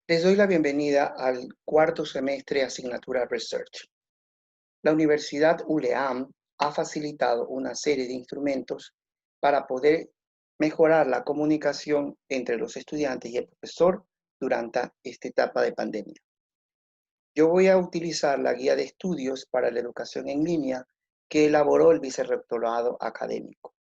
Les doy la bienvenida al cuarto semestre asignatura Research. La Universidad ULEAM ha facilitado una serie de instrumentos para poder mejorar la comunicación entre los estudiantes y el profesor durante esta etapa de pandemia. Yo voy a utilizar la guía de estudios para la educación en línea que elaboró el Vicerrectorado Académico.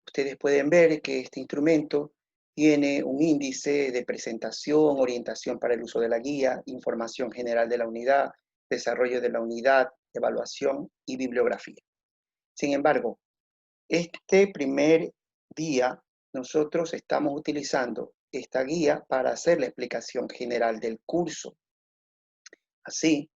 Ustedes pueden ver que este instrumento tiene un índice de presentación, orientación para el uso de la guía, información general de la unidad, desarrollo de la unidad, evaluación y bibliografía. Sin embargo, este primer día nosotros estamos utilizando esta guía para hacer la explicación general del curso. Así,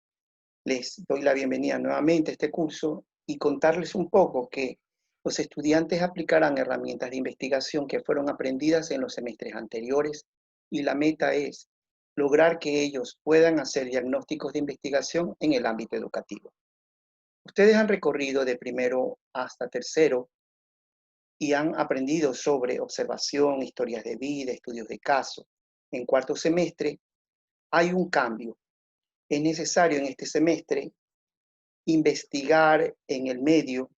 les doy la bienvenida nuevamente a este curso y contarles un poco que los estudiantes aplicarán herramientas de investigación que fueron aprendidas en los semestres anteriores y la meta es lograr que ellos puedan hacer diagnósticos de investigación en el ámbito educativo. Ustedes han recorrido de primero hasta tercero y han aprendido sobre observación, historias de vida, estudios de caso. En cuarto semestre hay un cambio. Es necesario en este semestre investigar en el medio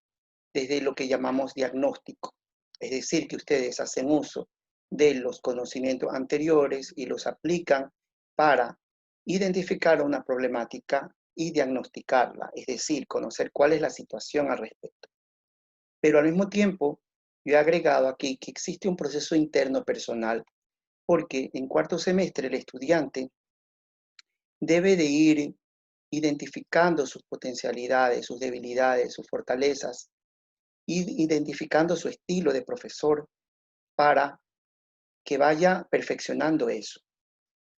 desde lo que llamamos diagnóstico. Es decir, que ustedes hacen uso de los conocimientos anteriores y los aplican para identificar una problemática y diagnosticarla, es decir, conocer cuál es la situación al respecto. Pero al mismo tiempo, yo he agregado aquí que existe un proceso interno personal, porque en cuarto semestre el estudiante debe de ir identificando sus potencialidades, sus debilidades, sus fortalezas, y identificando su estilo de profesor para que vaya perfeccionando eso.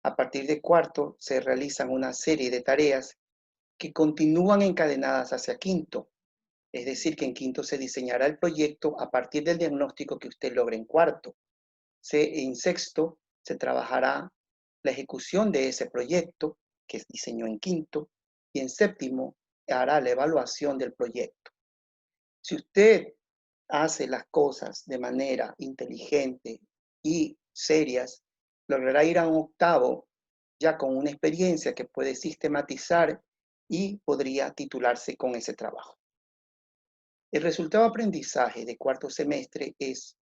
A partir de cuarto se realizan una serie de tareas que continúan encadenadas hacia quinto. Es decir, que en quinto se diseñará el proyecto a partir del diagnóstico que usted logre en cuarto. En sexto se trabajará la ejecución de ese proyecto que diseñó en quinto y en séptimo hará la evaluación del proyecto. Si usted hace las cosas de manera inteligente y serias, logrará ir a un octavo ya con una experiencia que puede sistematizar y podría titularse con ese trabajo. El resultado de aprendizaje de cuarto semestre es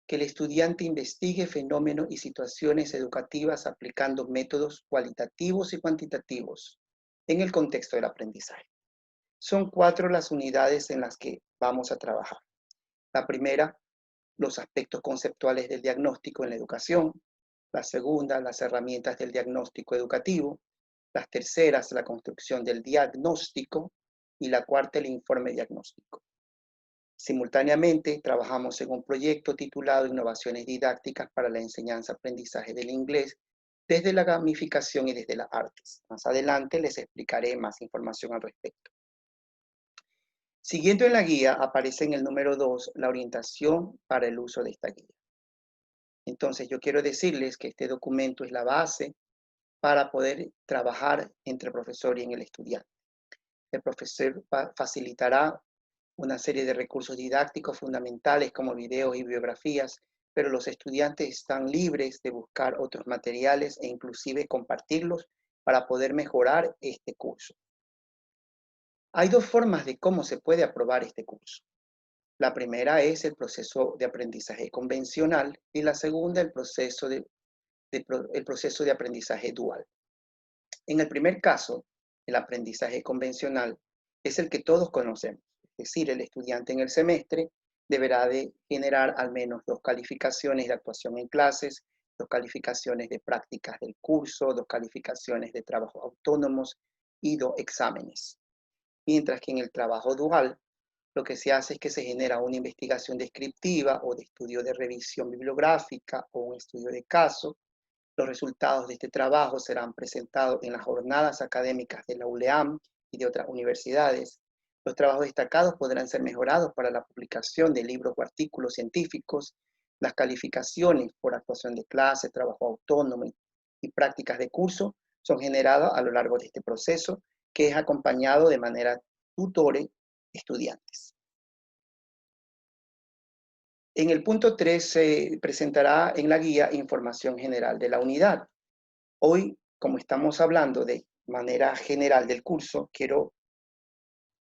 que el estudiante investigue fenómenos y situaciones educativas aplicando métodos cualitativos y cuantitativos en el contexto del aprendizaje. Son 4 las unidades en las que vamos a trabajar. La primera, los aspectos conceptuales del diagnóstico en la educación. La segunda, las herramientas del diagnóstico educativo. Las terceras, la construcción del diagnóstico. Y la cuarta, el informe diagnóstico. Simultáneamente, trabajamos en un proyecto titulado Innovaciones didácticas para la enseñanza-aprendizaje del inglés desde la gamificación y desde las artes. Más adelante les explicaré más información al respecto. Siguiendo en la guía, aparece en el número 2 la orientación para el uso de esta guía. Entonces, yo quiero decirles que este documento es la base para poder trabajar entre el profesor y en el estudiante. El profesor facilitará una serie de recursos didácticos fundamentales como videos y bibliografías, pero los estudiantes están libres de buscar otros materiales e inclusive compartirlos para poder mejorar este curso. Hay 2 formas de cómo se puede aprobar este curso. La primera es el proceso de aprendizaje convencional y la segunda el proceso de aprendizaje dual. En el primer caso, el aprendizaje convencional es el que todos conocemos, es decir, el estudiante en el semestre deberá de generar al menos 2 calificaciones de actuación en clases, 2 calificaciones de prácticas del curso, 2 calificaciones de trabajos autónomos y 2 exámenes. Mientras que en el trabajo dual, lo que se hace es que se genera una investigación descriptiva o de estudio de revisión bibliográfica o un estudio de caso. Los resultados de este trabajo serán presentados en las jornadas académicas de la ULEAM y de otras universidades. Los trabajos destacados podrán ser mejorados para la publicación de libros o artículos científicos. Las calificaciones por actuación de clase, trabajo autónomo y prácticas de curso son generadas a lo largo de este proceso, que es acompañado de manera tutores estudiantes. En el punto 3 se presentará en la guía información general de la unidad. Hoy, como estamos hablando de manera general del curso, quiero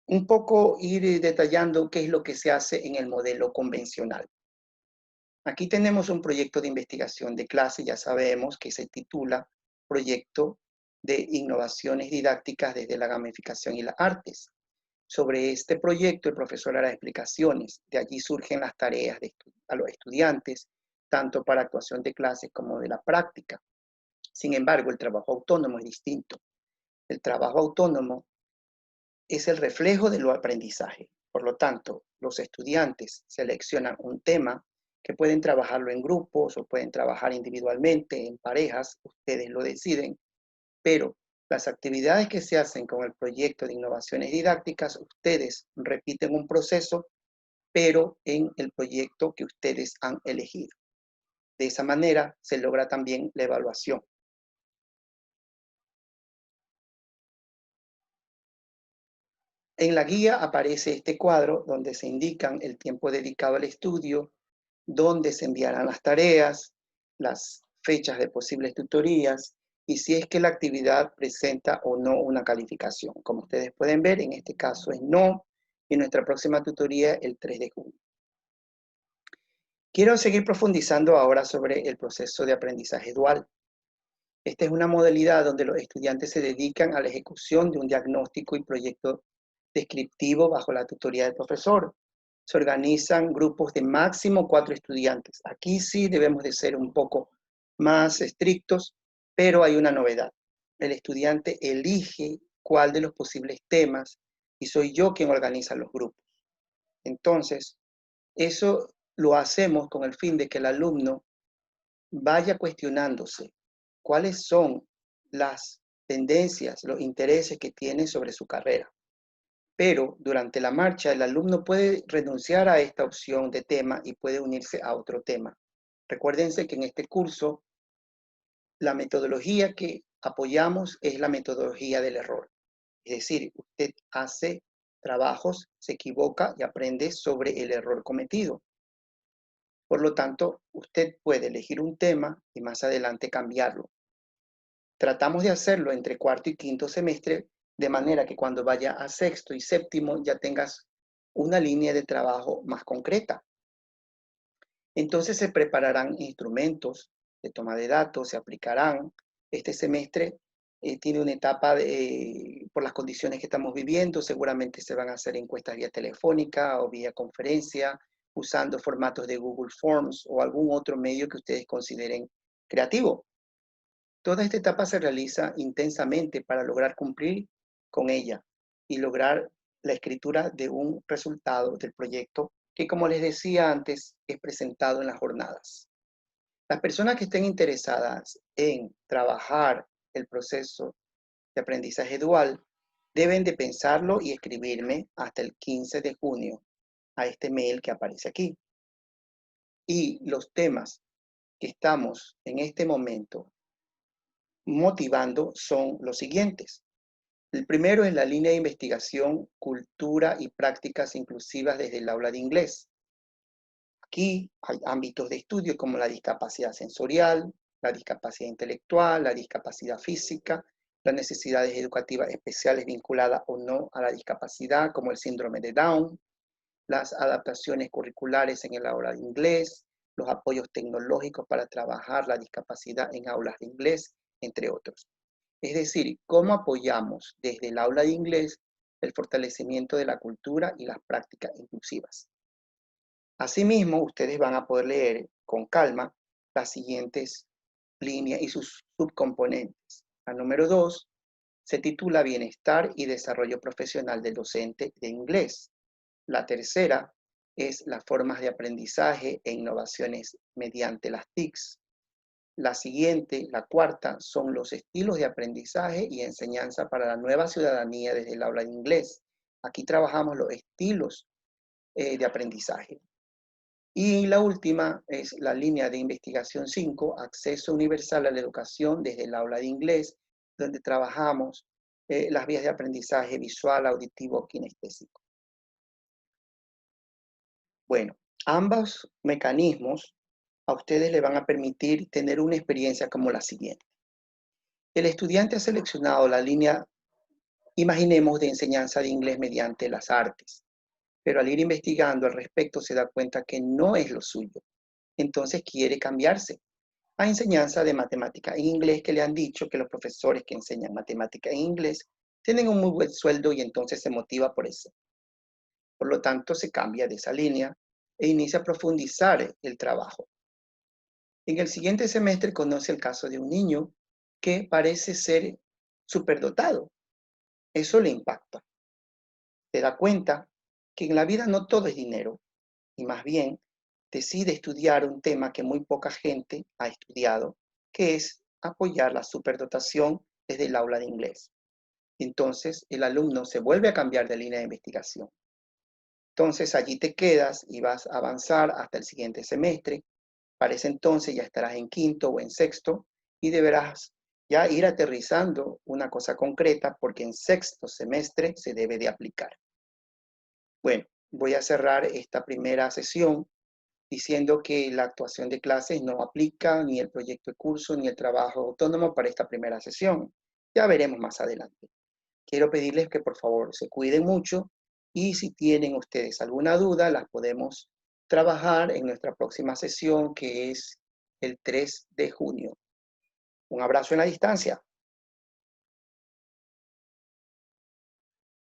un poco ir detallando qué es lo que se hace en el modelo convencional. Aquí tenemos un proyecto de investigación de clase, ya sabemos que se titula Proyecto de Innovaciones Didácticas desde la Gamificación y las Artes. Sobre este proyecto, el profesor hará explicaciones. De allí surgen las tareas a los estudiantes, tanto para actuación de clases como de la práctica. Sin embargo, el trabajo autónomo es distinto. El trabajo autónomo es el reflejo de lo aprendizaje. Por lo tanto, los estudiantes seleccionan un tema que pueden trabajarlo en grupos o pueden trabajar individualmente, en parejas, ustedes lo deciden, pero las actividades que se hacen con el proyecto de innovaciones didácticas, ustedes repiten un proceso, pero en el proyecto que ustedes han elegido. De esa manera se logra también la evaluación. En la guía aparece este cuadro donde se indican el tiempo dedicado al estudio, dónde se enviarán las tareas, las fechas de posibles tutorías y si es que la actividad presenta o no una calificación. Como ustedes pueden ver, en este caso es no, y nuestra próxima tutoría el 3 de junio. Quiero seguir profundizando ahora sobre el proceso de aprendizaje dual. Esta es una modalidad donde los estudiantes se dedican a la ejecución de un diagnóstico y proyecto descriptivo bajo la tutoría del profesor. Se organizan grupos de máximo 4 estudiantes. Aquí sí debemos de ser un poco más estrictos, pero hay una novedad. El estudiante elige cuál de los posibles temas y soy yo quien organiza los grupos. Entonces, eso lo hacemos con el fin de que el alumno vaya cuestionándose cuáles son las tendencias, los intereses que tiene sobre su carrera. Pero durante la marcha el alumno puede renunciar a esta opción de tema y puede unirse a otro tema. Recuérdense que en este curso la metodología que apoyamos es la metodología del error. Es decir, usted hace trabajos, se equivoca y aprende sobre el error cometido. Por lo tanto, usted puede elegir un tema y más adelante cambiarlo. Tratamos de hacerlo entre cuarto y quinto semestre, de manera que cuando vaya a sexto y séptimo ya tengas una línea de trabajo más concreta. Entonces se prepararán instrumentos de toma de datos, se aplicarán. Este semestre tiene una etapa por las condiciones que estamos viviendo, seguramente se van a hacer encuestas vía telefónica o vía conferencia, usando formatos de Google Forms o algún otro medio que ustedes consideren creativo. Toda esta etapa se realiza intensamente para lograr cumplir con ella y lograr la escritura de un resultado del proyecto que, como les decía antes, es presentado en las jornadas. Las personas que estén interesadas en trabajar el proceso de aprendizaje dual deben de pensarlo y escribirme hasta el 15 de junio a este mail que aparece aquí. Y los temas que estamos en este momento motivando son los siguientes. El primero es la línea de investigación, cultura y prácticas inclusivas desde el aula de inglés. Aquí hay ámbitos de estudio como la discapacidad sensorial, la discapacidad intelectual, la discapacidad física, las necesidades educativas especiales vinculadas o no a la discapacidad, como el síndrome de Down, las adaptaciones curriculares en el aula de inglés, los apoyos tecnológicos para trabajar la discapacidad en aulas de inglés, entre otros. Es decir, cómo apoyamos desde el aula de inglés el fortalecimiento de la cultura y las prácticas inclusivas. Asimismo, ustedes van a poder leer con calma las siguientes líneas y sus subcomponentes. La número 2 se titula Bienestar y Desarrollo Profesional del Docente de Inglés. La tercera es las formas de aprendizaje e innovaciones mediante las TICs. La siguiente, la cuarta, son los estilos de aprendizaje y enseñanza para la nueva ciudadanía desde el aula de inglés. Aquí trabajamos los estilos de aprendizaje. Y la última es la línea de investigación 5, acceso universal a la educación desde el aula de inglés, donde trabajamos las vías de aprendizaje visual, auditivo, kinestésico. Bueno, Ambos mecanismos a ustedes le van a permitir tener una experiencia como la siguiente. El estudiante ha seleccionado la línea, imaginemos, de enseñanza de inglés mediante las artes, pero al ir investigando al respecto se da cuenta que no es lo suyo. Entonces quiere cambiarse a enseñanza de matemática e inglés, que le han dicho que los profesores que enseñan matemática e inglés tienen un muy buen sueldo y entonces se motiva por eso. Por lo tanto, se cambia de esa línea e inicia a profundizar el trabajo. En el siguiente semestre conoce el caso de un niño que parece ser superdotado. Eso le impacta. Se da cuenta que en la vida no todo es dinero y más bien decide estudiar un tema que muy poca gente ha estudiado, que es apoyar la superdotación desde el aula de inglés. Entonces el alumno se vuelve a cambiar de línea de investigación. Entonces allí te quedas y vas a avanzar hasta el siguiente semestre. Para ese entonces ya estarás en quinto o en sexto y deberás ya ir aterrizando una cosa concreta, porque en sexto semestre se debe de aplicar. Bueno, voy a cerrar esta primera sesión diciendo que la actuación de clases no aplica ni el proyecto de curso ni el trabajo autónomo para esta primera sesión. Ya veremos más adelante. Quiero pedirles que por favor se cuiden mucho y si tienen ustedes alguna duda, las podemos trabajar en nuestra próxima sesión, que es el 3 de junio. Un abrazo en la distancia.